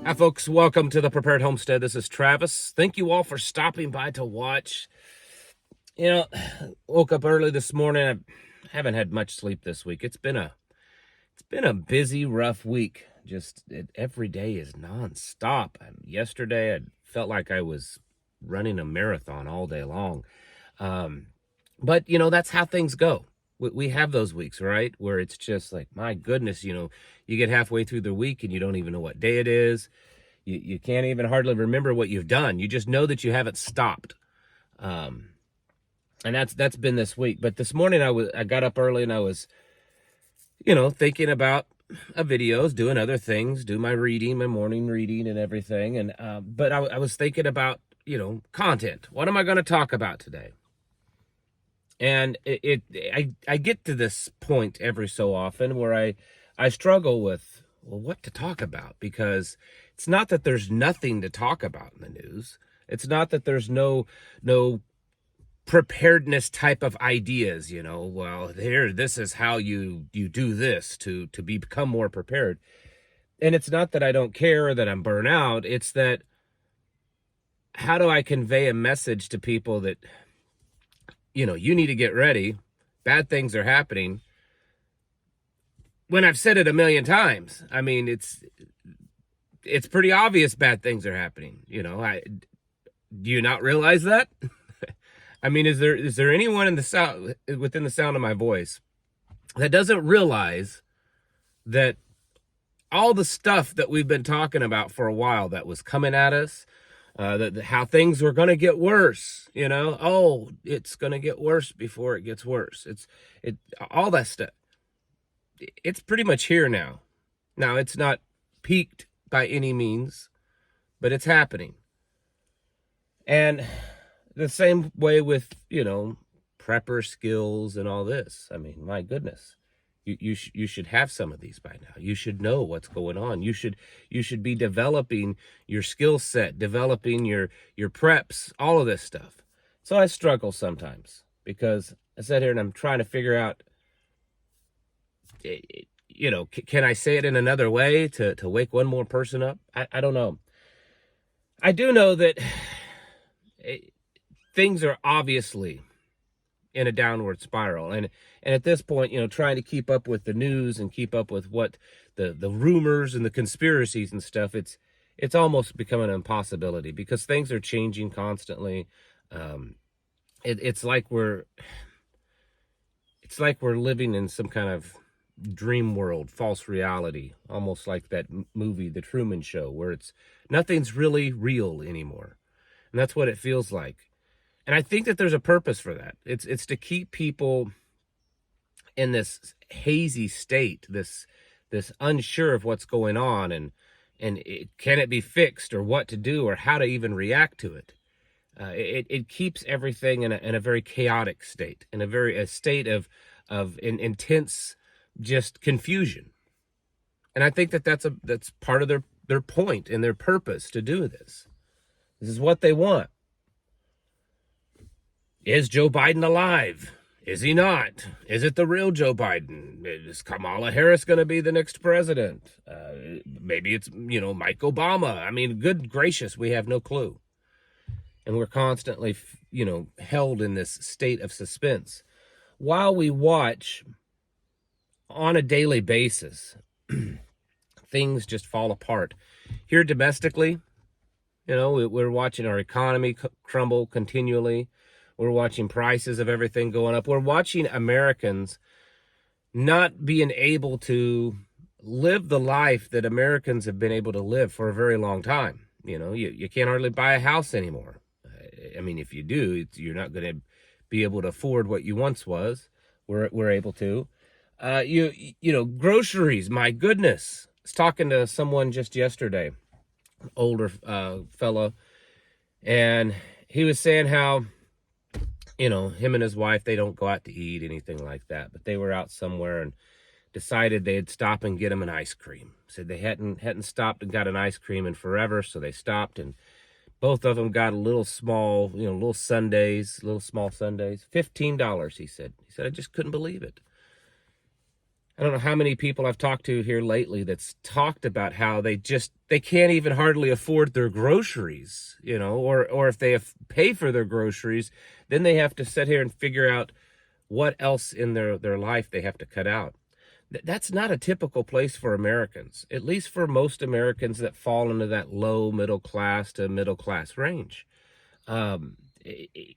Hi, folks. Welcome to the Prepared Homestead. This is Travis. Thank you all for stopping by to watch. Woke up early this morning. I haven't had much sleep this week. It's been a busy, rough week. Every day is nonstop. Yesterday, I felt like I was running a marathon all day long. But that's how things go. We have those weeks, right? Where it's just like, my goodness, you get halfway through the week and you don't even know what day it is. You can't even hardly remember what you've done. You just know that you haven't stopped. And that's been this week. But this morning I got up early and I was, thinking about videos, doing other things, do my reading, my morning reading and everything. And but I was thinking about, content. What am I going to talk about today? And I get to this point every so often where I struggle with, well, what to talk about, because it's not that there's nothing to talk about in the news. It's not that there's no preparedness type of ideas, well, this is how you do this to become more prepared. And it's not that I don't care or that I'm burnt out. It's that, how do I convey a message to people that, you need to get ready, bad things are happening, when I've said it a million times? I mean, it's pretty obvious bad things are happening. Do you not realize that? I mean, is there anyone within the sound of my voice that doesn't realize that all the stuff that we've been talking about for a while that was coming at us, how things were going to get worse, it's going to get worse before it gets worse. All that stuff. It's pretty much here now. Now, it's not peaked by any means, but it's happening. And the same way with, prepper skills and all this. I mean, my goodness, you should have some of these by now. You should know what's going on. You should be developing your skill set, developing your preps, all of this stuff. So I struggle sometimes because I sit here and I'm trying to figure out, can I say it in another way to wake one more person up? I don't know. I do know that things are obviously in a downward spiral. And at this point, trying to keep up with the news and keep up with what the rumors and the conspiracies and stuff, it's almost become an impossibility because things are changing constantly. It's like we're living in some kind of dream world, false reality, almost like that movie, The Truman Show, where nothing's really real anymore. And that's what it feels like. And I think that there's a purpose for that. It's to keep people in this hazy state, this unsure of what's going on, and can it be fixed, or what to do, or how to even react to it. It keeps everything in a very chaotic state, in a state of intense just confusion. And I think that's part of their point and their purpose to do this. This is what they want. Is Joe Biden alive? Is he not? Is it the real Joe Biden? Is Kamala Harris going to be the next president? Maybe it's, Mike Obama. I mean, good gracious, we have no clue. And we're constantly, held in this state of suspense while we watch on a daily basis things just fall apart. Here domestically, we're watching our economy crumble continually. We're watching prices of everything going up. We're watching Americans not being able to live the life that Americans have been able to live for a very long time. You can't hardly buy a house anymore. I mean, if you do, you're not going to be able to afford what you once was. We're able to. Groceries, my goodness. I was talking to someone just yesterday, older fella, and he was saying how, him and his wife, they don't go out to eat, anything like that, but they were out somewhere and decided they'd stop and get him an ice cream. Said they hadn't stopped and got an ice cream in forever, so they stopped, and both of them got a little small, little small sundaes, $15, he said. He said, I just couldn't believe it. I don't know how many people I've talked to here lately that's talked about how they can't even hardly afford their groceries, or if they pay for their groceries, then they have to sit here and figure out what else in their life they have to cut out. That's not a typical place for Americans, at least for most Americans that fall into that low middle class to middle class range.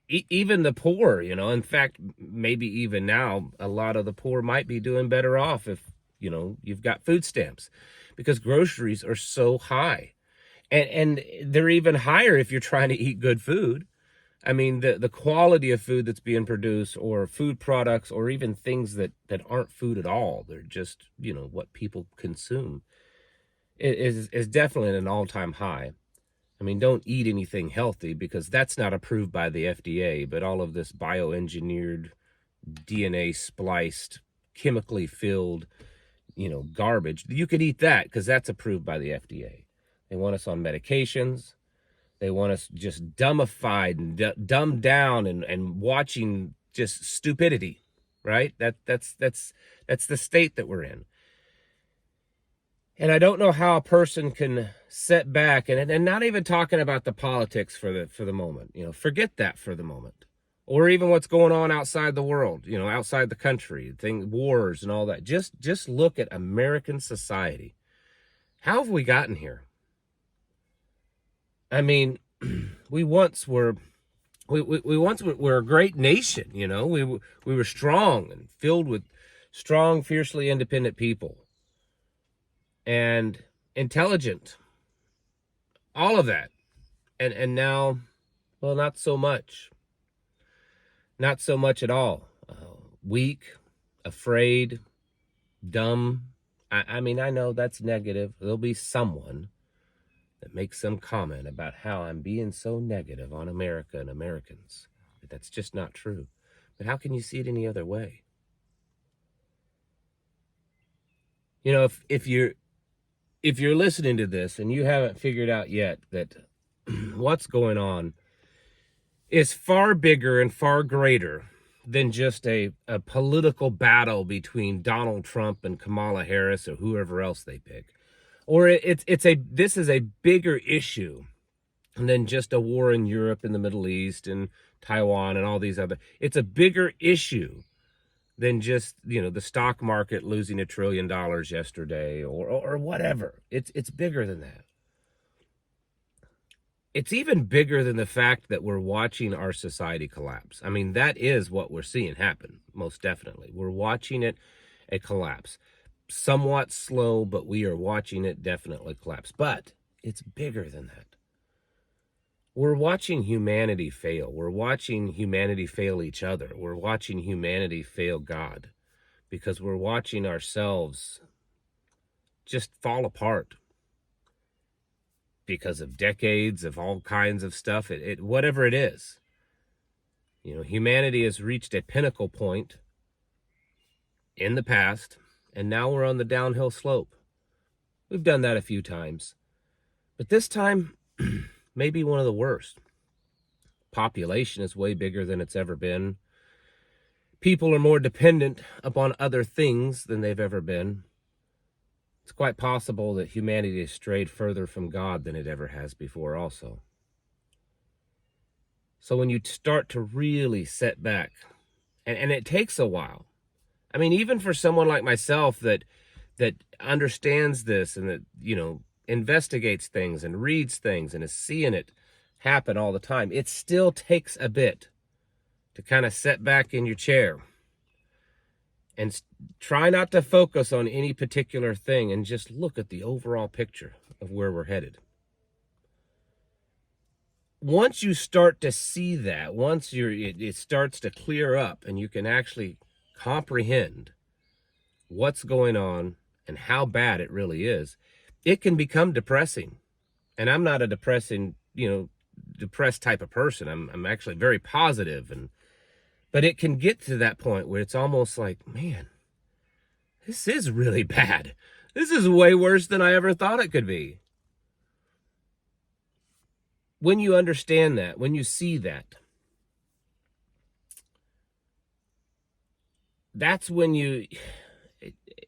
Even the poor, in fact, maybe even now, a lot of the poor might be doing better off if, you've got food stamps, because groceries are so high. And they're even higher if you're trying to eat good food. I mean, the quality of food that's being produced, or food products, or even things that aren't food at all, they're just, what people consume, is definitely at an all-time high. I mean, don't eat anything healthy, because that's not approved by the FDA, but all of this bioengineered, DNA spliced, chemically filled, garbage, you could eat that because that's approved by the FDA. They want us on medications. They want us just dumbified and dumbed down and watching just stupidity, right? That's the state that we're in. And I don't know how a person can sit back and not even talking about the politics for the moment. Forget that for the moment. Or even what's going on outside the world, outside the country, wars and all that. Just look at American society. How have we gotten here? I mean, we once were a great nation, we were strong and filled with strong, fiercely independent people. And intelligent, all of that. And now, well, not so much at all. Weak, afraid, dumb. I mean, I know that's negative. There'll be someone that makes some comment about how I'm being so negative on America and Americans. But that's just not true. But how can you see it any other way? If you're listening to this and you haven't figured out yet that what's going on is far bigger and far greater than just a political battle between Donald Trump and Kamala Harris or whoever else they pick, or this is a bigger issue than just a war in Europe and the Middle East and Taiwan and all these other. It's a bigger issue than just, the stock market losing $1 trillion yesterday or whatever. It's bigger than that. It's even bigger than the fact that we're watching our society collapse. I mean, that is what we're seeing happen, most definitely. We're watching it collapse. Somewhat slow, but we are watching it definitely collapse. But it's bigger than that. We're watching humanity fail. We're watching humanity fail each other. We're watching humanity fail God, because we're watching ourselves just fall apart because of decades of all kinds of stuff. Whatever it is, humanity has reached a pinnacle point in the past, and now we're on the downhill slope. We've done that a few times, but this time, maybe one of the worst. Population is way bigger than it's ever been. People are more dependent upon other things than they've ever been. It's quite possible that humanity has strayed further from God than it ever has before also. So when you start to really set back, and it takes a while. I mean, even for someone like myself that understands this and that, investigates things and reads things and is seeing it happen all the time, it still takes a bit to kind of sit back in your chair and try not to focus on any particular thing and just look at the overall picture of where we're headed. Once you start to see that, once it starts to clear up and you can actually comprehend what's going on and how bad it really is, it can become depressing. And I'm not a depressed type of person. I'm actually very positive, but it can get to that point where it's almost like, man, this is really bad. This is way worse than I ever thought it could be. When you understand that, when you see that, that's when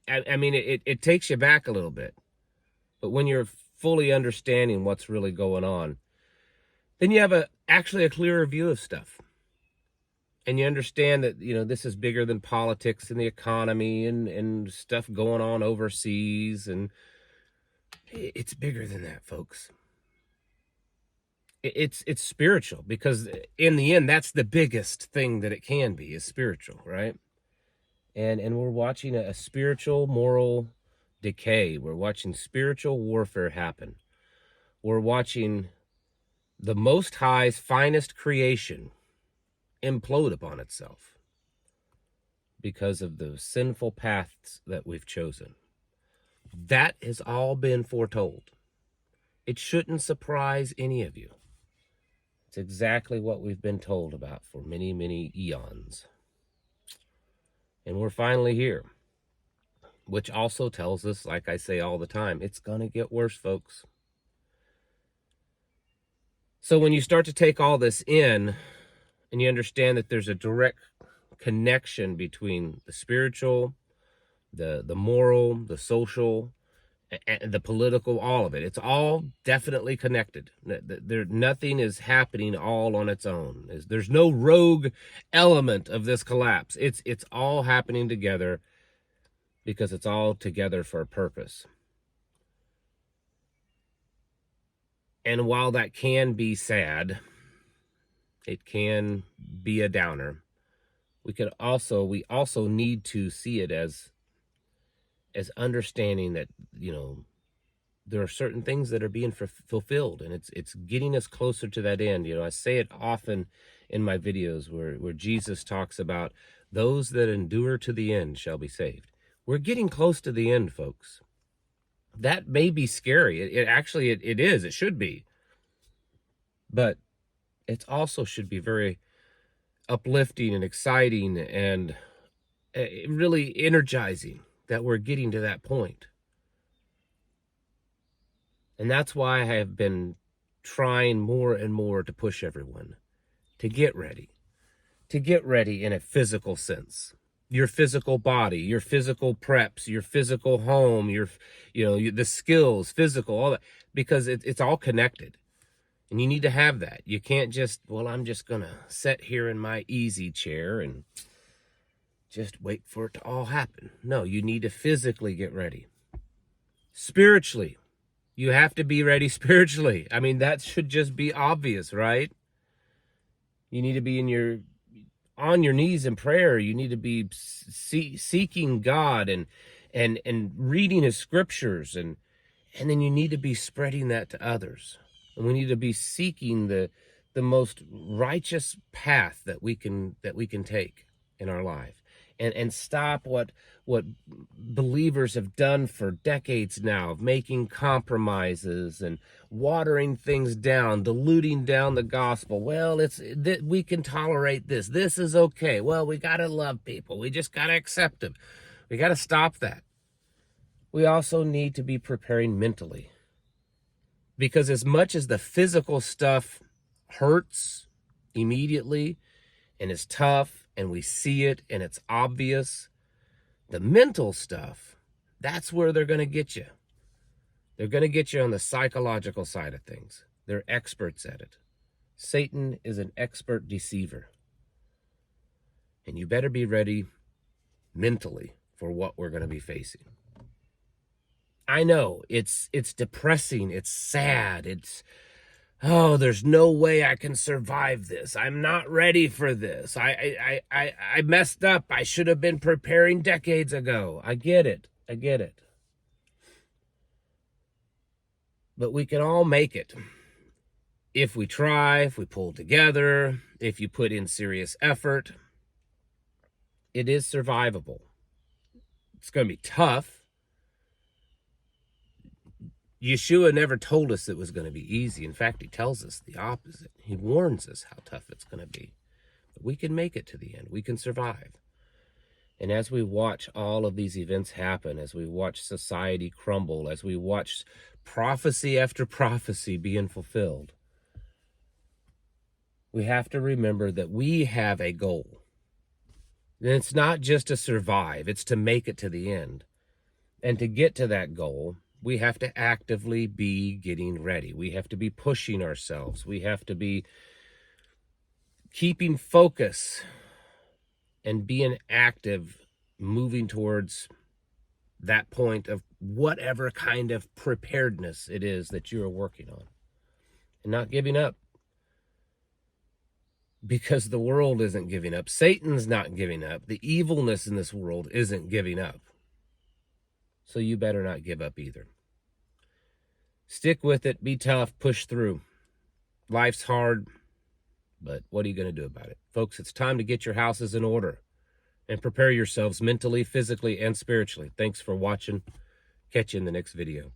I mean, it takes you back a little bit. But when you're fully understanding what's really going on, then you have actually a clearer view of stuff. And you understand that, this is bigger than politics and the economy and stuff going on overseas. And it's bigger than that, folks. It's spiritual, because in the end, that's the biggest thing that it can be, is spiritual, right? And we're watching a spiritual, moral decay. We're watching spiritual warfare happen. We're watching the Most High's finest creation implode upon itself because of the sinful paths that we've chosen. That has all been foretold. It shouldn't surprise any of you. It's exactly what we've been told about for many, many eons. And we're finally here, which also tells us, like I say all the time, it's going to get worse, folks. So when you start to take all this in, and you understand that there's a direct connection between the spiritual, the moral, the social, and the political, all of it. It's all definitely connected. Nothing is happening all on its own. There's no rogue element of this collapse. It's all happening together, because it's all together for a purpose. And while that can be sad, it can be a downer, we also need to see it as understanding that, there are certain things that are being fulfilled, and it's getting us closer to that end. I say it often in my videos where Jesus talks about those that endure to the end shall be saved. We're getting close to the end, folks. That may be scary. It actually is. It should be. But it also should be very uplifting and exciting and really energizing that we're getting to that point. And that's why I have been trying more and more to push everyone to get ready in a physical sense. Your physical body, your physical preps, your physical home, the skills, physical, all that, because it's all connected. And you need to have that. You can't just, I'm just going to sit here in my easy chair and just wait for it to all happen. No, you need to physically get ready. Spiritually, you have to be ready spiritually. I mean, that should just be obvious, right? You need to be on your knees in prayer. You need to be seeking God and reading his scriptures, and then you need to be spreading that to others. And we need to be seeking the most righteous path that we can take in our life, and stop what believers have done for decades now, of making compromises and watering things down, diluting down the gospel. Well, we can tolerate this. This is okay. Well, we got to love people. We just got to accept them. We got to stop that. We also need to be preparing mentally. Because as much as the physical stuff hurts immediately and is tough and we see it and it's obvious, the mental stuff, that's where they're going to get you. They're going to get you on the psychological side of things. They're experts at it. Satan is an expert deceiver. And you better be ready mentally for what we're going to be facing. I know it's depressing, it's sad, there's no way I can survive this. I'm not ready for this. I messed up. I should have been preparing decades ago. I get it. But we can all make it. If we try, if we pull together, if you put in serious effort, it is survivable. It's going to be tough. Yeshua never told us it was going to be easy. In fact, he tells us the opposite. He warns us how tough it's going to be. But we can make it to the end. We can survive. And as we watch all of these events happen, as we watch society crumble, as we watch prophecy after prophecy being fulfilled, we have to remember that we have a goal. then it's not just to survive, it's to make it to the end. And to get to that goal, we have to actively be getting ready. We have to be pushing ourselves. We have to be keeping focus and being active, moving towards that point of whatever kind of preparedness it is that you are working on, and not giving up, because the world isn't giving up. Satan's not giving up. The evilness in this world isn't giving up. So you better not give up either. Stick with it, be tough, push through. Life's hard, but what are you going to do about it? Folks, it's time to get your houses in order and prepare yourselves mentally, physically, and spiritually. Thanks for watching. Catch you in the next video.